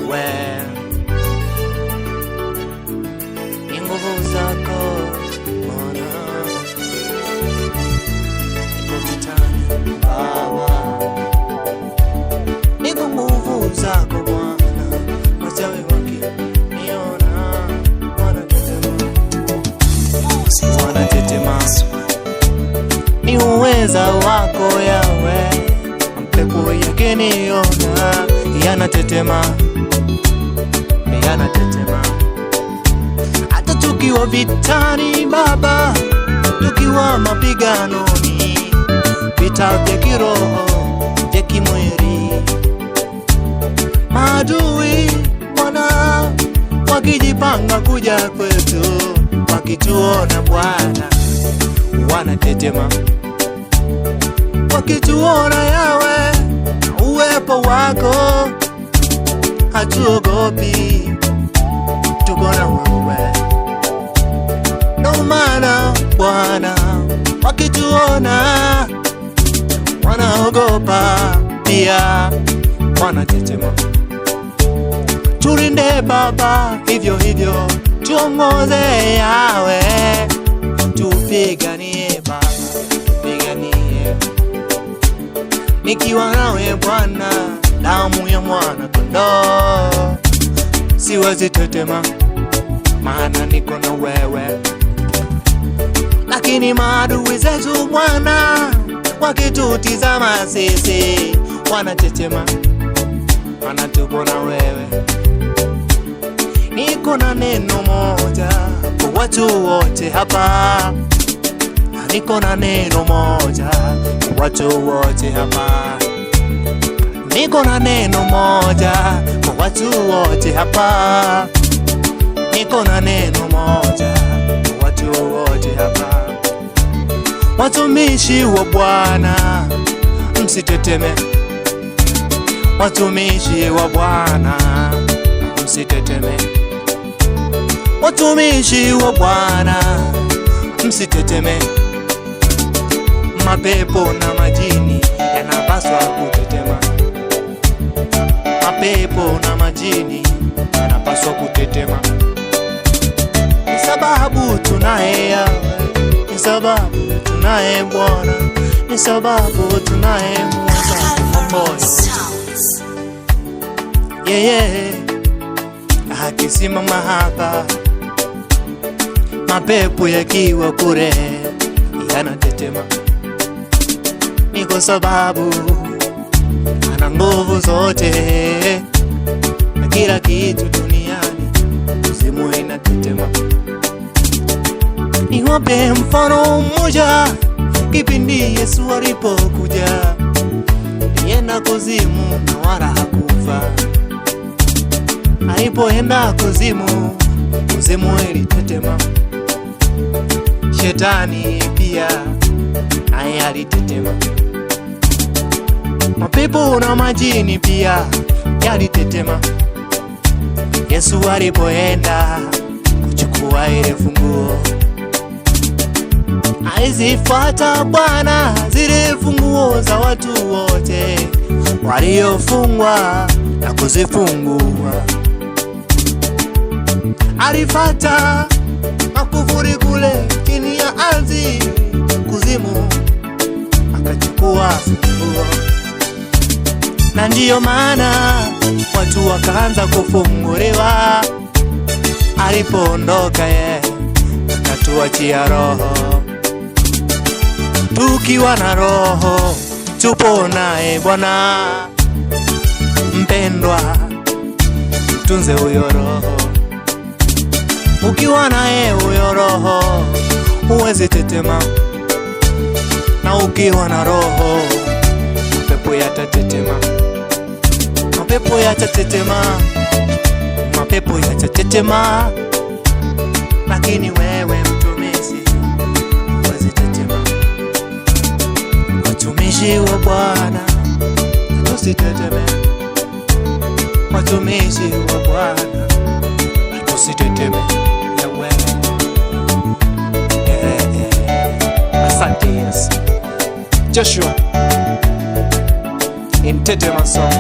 wewe, ni nguvu zako Bwana, niko vitani Baba, ni nguvu zako Bwana, wachawi wakiniona wanatetema, ni uweza wako Yawe, mapepo yakiniona yanatetema, yanatetema. Hata tukiwa vitani Baba, tukiwa mapiganoni, vita vya kiroho vya kimwili, maadui Bwana wakijipanga kuja kwetu, wakituona Bwana wanatetema, wakituona Yawe uwepo wako, hatuogopi, tuko na wewe. Ndio maana Bwana wakituona wanaogopa, pia wanatetema. Tulinde Baba, hivyo hivyo tuongoze Yawe, tupiganie Baba, tupiganie. Nikiwa nawe Bwana, damu ya mwana kondoo, siwezi tetema, maana niko na wewe. Lakini maadui zetu Bwana wakitutizama sisi wanatetema, maana tupo na wewe. Niko na neno moja kwa watu wote hapa, niko na neno moja kwa watu wote hapa, niko na neno moja kwa watu wote hapa, niko na neno moja kwa watu wote hapa. Watumishi wa Bwana msiteteme, watumishi wa Bwana msiteteme, watumishi wa Bwana msiteteme. Mapepo na majini yanapaswa kutetema, mapepo na majini yanapaswa kutetema. Ni sababu tunaye Yawe, ni sababu tunaye Bwana, ni sababu tunaye Mungu. Yeye akisimama hapa, mapepo yakiwa kure yanatetema. Ni kwa sababu ana nguvu zote, na kila kitu duniani kuzimu inatetema. Niwape mfano mmoja, kipindi Yesu alipokuja, alienda kuzimu na wala hakufa. Alipoenda kuzimu, kuzimu ilitetema. Shetani pia naye alitetema. Mapepo na majini pia yalitetema. Yesu alipoenda kuchukua ile funguo, alizifuata Bwana zile funguo za watu wote waliofungwa na kuzifungua. Alifuata makufuri kule chini ya ardhi, kuzimu, akachukua funguo. Na ndiyo maana watu wakaanza kufunguliwa. Alipoondoka yeye akatuachia roho. Tukiwa na roho tupo naye Bwana. Mpendwa, mtunze huyo roho. Ukiwa naye huyo roho huwezi tetema, na ukiwa na roho mapepo yatatetema, mapepo yatatetema, mapepo yatatetema. Lakini wewe mtumishi huwezi tetema. Watumishi wa Bwana tusiteteme, watumishi wa Bwana tusiteteme. Asante Yesu. Joshua in Tetema song.